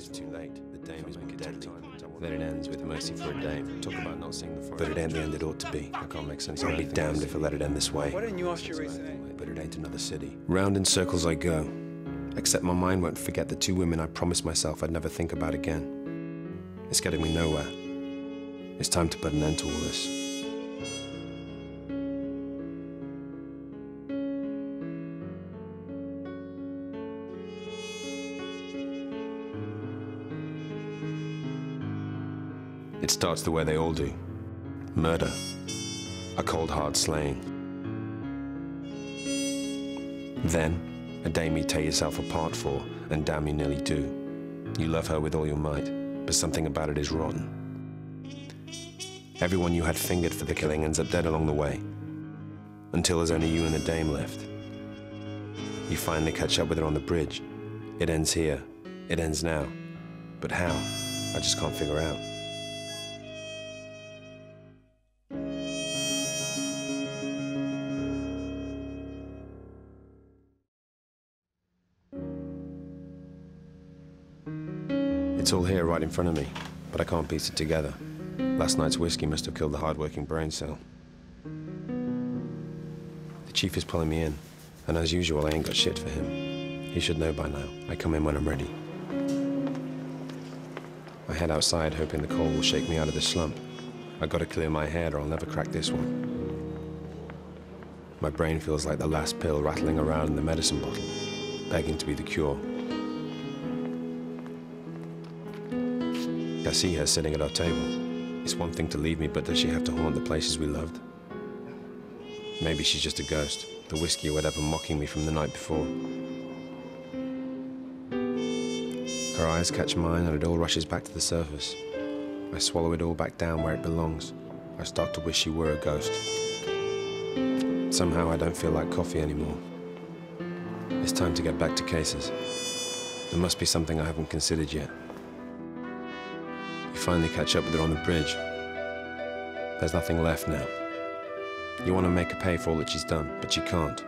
It's too late. The dame has been deadly. Then it ends with mercy for a dame. Talk about not seeing the forest. But it ain't the end it ought to be. I can't make sense of it. I'll be damned if I let it end this way. Why didn't you ask your reason? But it ain't another city. Round in circles I go. Except my mind won't forget the two women I promised myself I'd never think about again. It's getting me nowhere. It's time to put an end to all this. It starts the way they all do. Murder. A cold, hard slaying. Then, a dame you tear yourself apart for, and damn you nearly do. You love her with all your might, but something about it is rotten. Everyone you had fingered for the killing ends up dead along the way, until there's only you and the dame left. You finally catch up with her on the bridge. It ends here. It ends now. But how? I just can't figure out. It's all here right in front of me, but I can't piece it together. Last night's whiskey must have killed the hard-working brain cell. The chief is pulling me in, and as usual, I ain't got shit for him. He should know by now. I come in when I'm ready. I head outside, hoping the cold will shake me out of this slump. I've got to clear my head or I'll never crack this one. My brain feels like the last pill rattling around in the medicine bottle, begging to be the cure. I see her sitting at our table. It's one thing to leave me, but does she have to haunt the places we loved? Maybe she's just a ghost, the whiskey or whatever mocking me from the night before. Her eyes catch mine and it all rushes back to the surface. I swallow it all back down where it belongs. I start to wish she were a ghost. Somehow I don't feel like coffee anymore. It's time to get back to cases. There must be something I haven't considered yet. You finally catch up with her on the bridge. There's nothing left now. You want to make her pay for all that she's done, but you can't.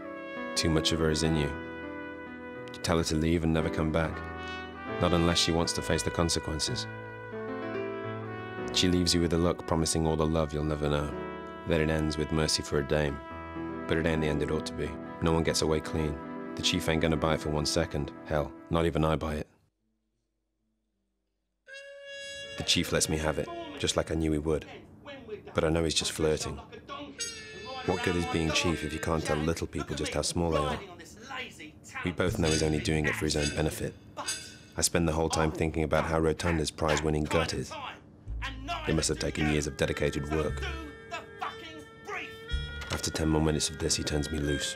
Too much of her is in you. You tell her to leave and never come back. Not unless she wants to face the consequences. She leaves you with a look promising all the love you'll never know. Then it ends with mercy for a dame. But it ain't the end it ought to be. No one gets away clean. The chief ain't gonna buy it for 1 second. Hell, not even I buy it. The chief lets me have it, just like I knew he would. But I know he's just flirting. What good is being chief if you can't tell little people just how small they are? We both know he's only doing it for his own benefit. I spend the whole time thinking about how rotund his prize-winning gut is. It must have taken years of dedicated work. After 10 more minutes of this, he turns me loose.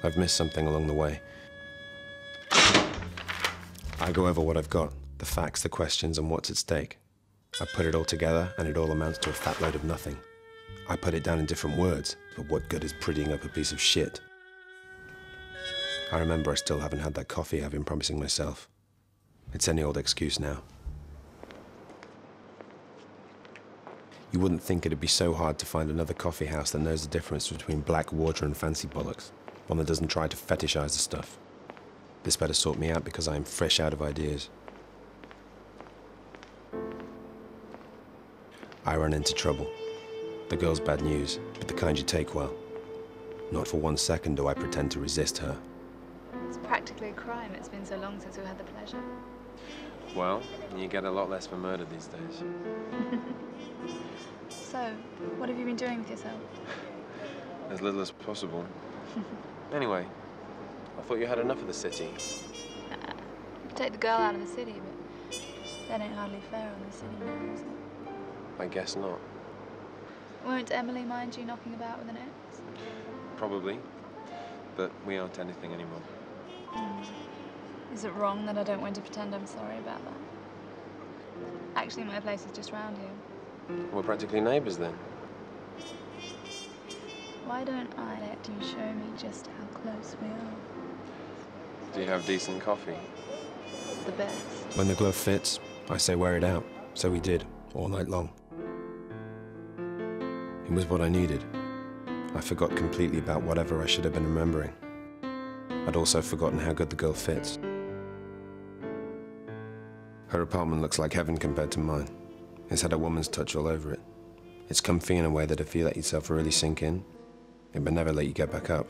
I've missed something along the way. I go over what I've got, the facts, the questions, and what's at stake. I put it all together, and it all amounts to a fat load of nothing. I put it down in different words, but what good is prettying up a piece of shit? I remember I still haven't had that coffee I've been promising myself. It's any old excuse now. You wouldn't think it'd be so hard to find another coffee house that knows the difference between black water and fancy bollocks, one that doesn't try to fetishize the stuff. This better sort me out because I am fresh out of ideas. I run into trouble. The girl's bad news, but the kind you take well. Not for 1 second do I pretend to resist her. It's practically a crime. It's been so long since we had the pleasure. Well, you get a lot less for murder these days. So, what have you been doing with yourself? As little as possible. Anyway, I thought you had enough of the city. Take the girl out of the city, but that ain't hardly fair on the city now, is it? I guess not. Won't Emily mind you knocking about with an ex? Probably. But we aren't anything anymore. Is it wrong that I don't want to pretend I'm sorry about that? Actually, my place is just round here. We're practically neighbours then. Why don't I let you show me just how close we are? Do you have decent coffee? The best. When the glove fits, I say wear it out. So we did, all night long. It was what I needed. I forgot completely about whatever I should have been remembering. I'd also forgotten how good the girl fits. Her apartment looks like heaven compared to mine. It's had a woman's touch all over it. It's comfy in a way that if you let yourself really sink in, it would never let you get back up.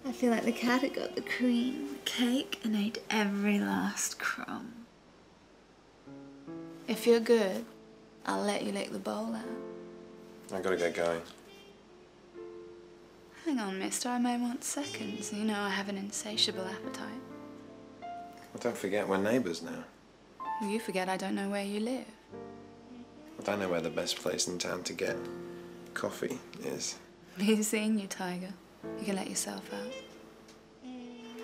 I feel like the cat had got the cream, the cake, and ate every last crumb. If you're good, I'll let you lick the bowl out. I gotta get going. Hang on, mister, I may want seconds. You know I have an insatiable appetite. Well, don't forget, we're neighbours now. Well, you forget I don't know where you live. I don't know where the best place in town to get coffee is. Be seeing you, Tiger. You can let yourself out.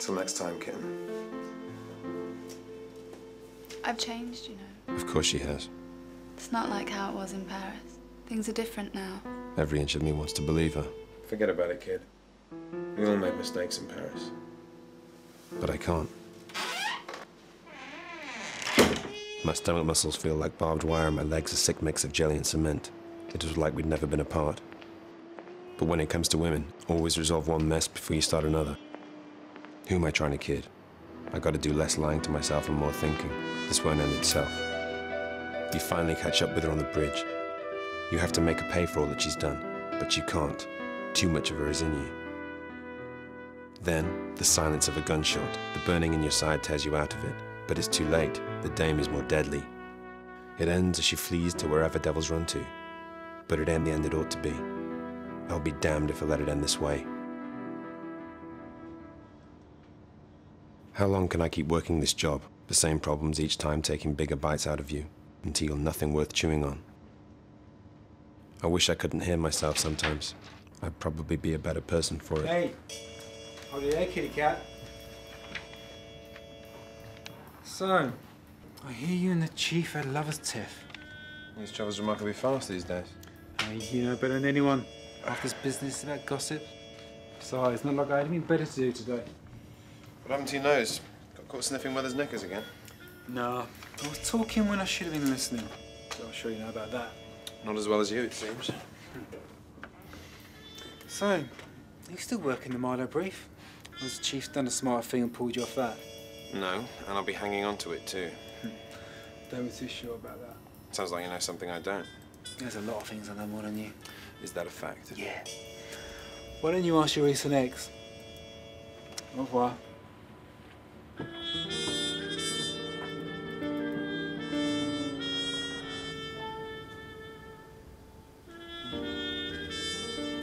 Till next time, kitten. I've changed, you know. Of course she has. It's not like how it was in Paris. Things are different now. Every inch of me wants to believe her. Forget about it, kid. We all make mistakes in Paris. But I can't. My stomach muscles feel like barbed wire and my legs a sick mix of jelly and cement. It was like we'd never been apart. But when it comes to women, always resolve one mess before you start another. Who am I trying to kid? I gotta do less lying to myself and more thinking. This won't end itself. You finally catch up with her on the bridge. You have to make her pay for all that she's done, but you can't. Too much of her is in you. Then, the silence of a gunshot. The burning in your side tears you out of it. But it's too late. The dame is more deadly. It ends as she flees to wherever devils run to. But it ain't the end it ought to be. I'll be damned if I let it end this way. How long can I keep working this job? The same problems each time taking bigger bites out of you, until you're nothing worth chewing on. I wish I couldn't hear myself sometimes. I'd probably be a better person for it. Hey! Oh yeah, kitty cat. So, I hear you and the chief had lovers' tiff. These travel's remarkably fast these days. Hey, you know better than anyone. Half this business about gossip. Besides, it's not like I had anything better to do today. What happened to your nose? Got caught sniffing mother's knickers again? No, I was talking when I should have been listening. So I'm sure you know about that. Not as well as you, it seems. So, are you still working the Milo brief? Or has the chief done a smart thing and pulled you off that? No, and I'll be hanging on to it too. Don't be too sure about that. Sounds like you know something I don't. There's a lot of things I know more than you. Is that a fact? Yeah. Why don't you ask your recent ex? Au revoir.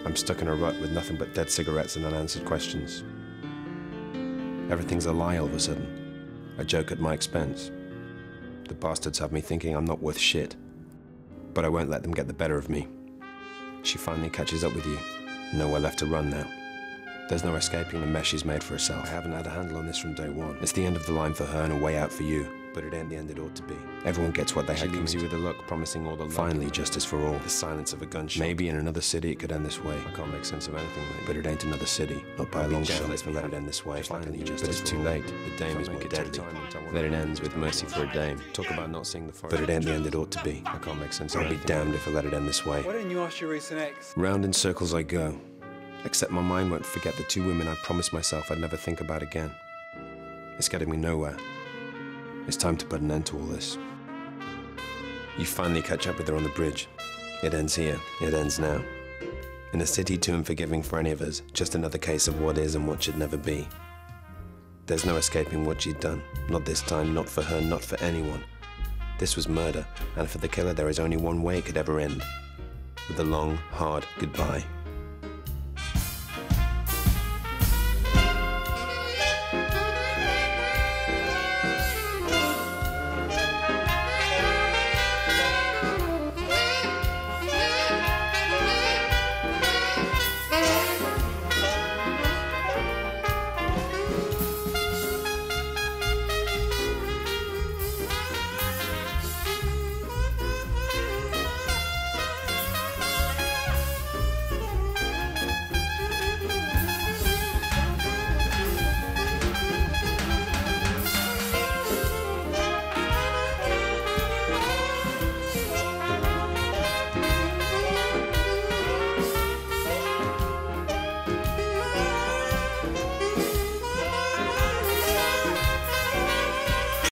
I'm stuck in a rut with nothing but dead cigarettes and unanswered questions. Everything's a lie all of a sudden. A joke at my expense. The bastards have me thinking I'm not worth shit. But I won't let them get the better of me. She finally catches up with you. Nowhere left to run now. There's no escaping the mess she's made for herself. I haven't had a handle on this from day one. It's the end of the line for her and a way out for you. But it ain't the end it ought to be. Everyone gets what they had. She leaves you with a look, promising all the love. Finally, justice for all. The silence of a gunshot. Maybe in another city it could end this way. I can't make sense of anything lately. But it ain't another city. Not by a long shot. Let's let it end this way. Finally, justice. But it's too late. The dame is more deadly. Then it ends with mercy for a dame. Talk about not seeing the forest. But it ain't the end it ought to be. I can't make sense of anything. I'll be damned if I let it end this way. Why didn't you ask your recent ex? Round in circles I go. Except my mind won't forget the two women I promised myself I'd never think about again. It's getting me nowhere. It's time to put an end to all this. You finally catch up with her on the bridge. It ends here. It ends now. In a city too unforgiving for any of us, just another case of what is and what should never be. There's no escaping what she'd done. Not this time, not for her, not for anyone. This was murder, and for the killer there is only one way it could ever end. With a long, hard goodbye.